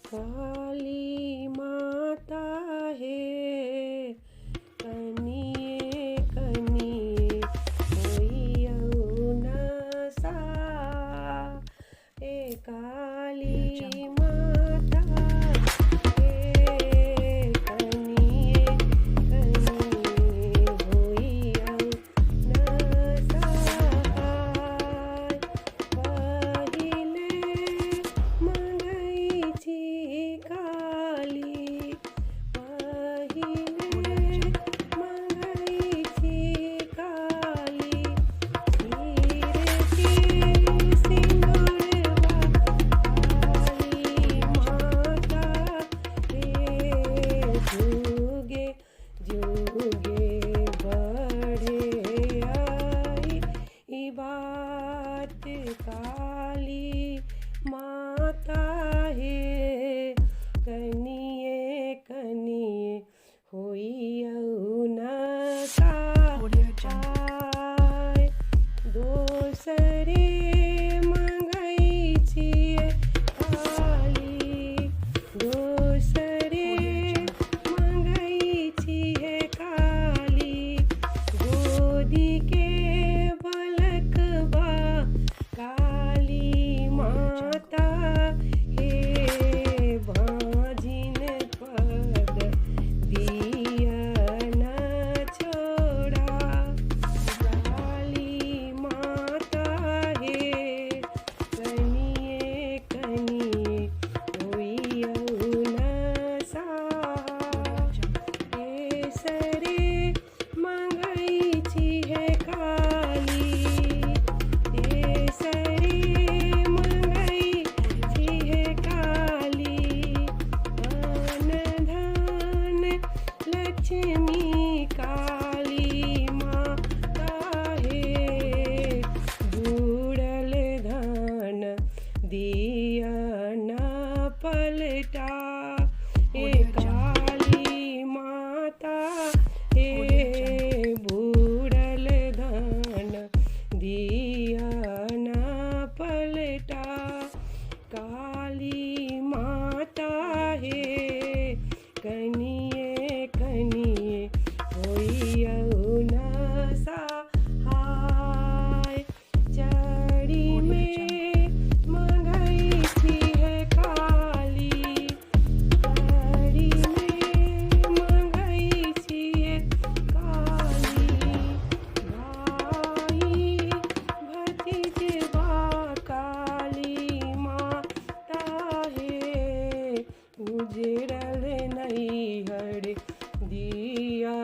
काली माता है कनिए कनिए होइयौ नसा। ए काली माता है कनिए कनिए होइयौ नसा। पहिले मंगै छी काली, पहिले मंगै छी काली, हीरे के सिंदूरवा काली माता हे जुगे जुगे बढ़े आई। ई बात काली माता हे कनिए कनिए होइयौ नसा। आय दोसरे मंगै छियै काली, दोसरे मंगै छियै काली, गोदी के बलकवा काली माता हे भांजिन पद दिया न छोड़ा। काली माता हे कनिए कनिए होइयौ नसा। तेसरे मंगै छियै काली, तेसरे मंगै छियै काली, अन्न धन लक्ष्मी काली माता हे बूढ़ल धन दिया न पलटा। ए काली माता हे बूढ़ल धन दिया न पलटा। काली माता हे कनिए कनिए होइयौ नसा। हाय चरी में मंगै छियै काली, चरी में मंगै छियै काली, भाई भतीजवा काली माता हे उजड़ल नैहर दिया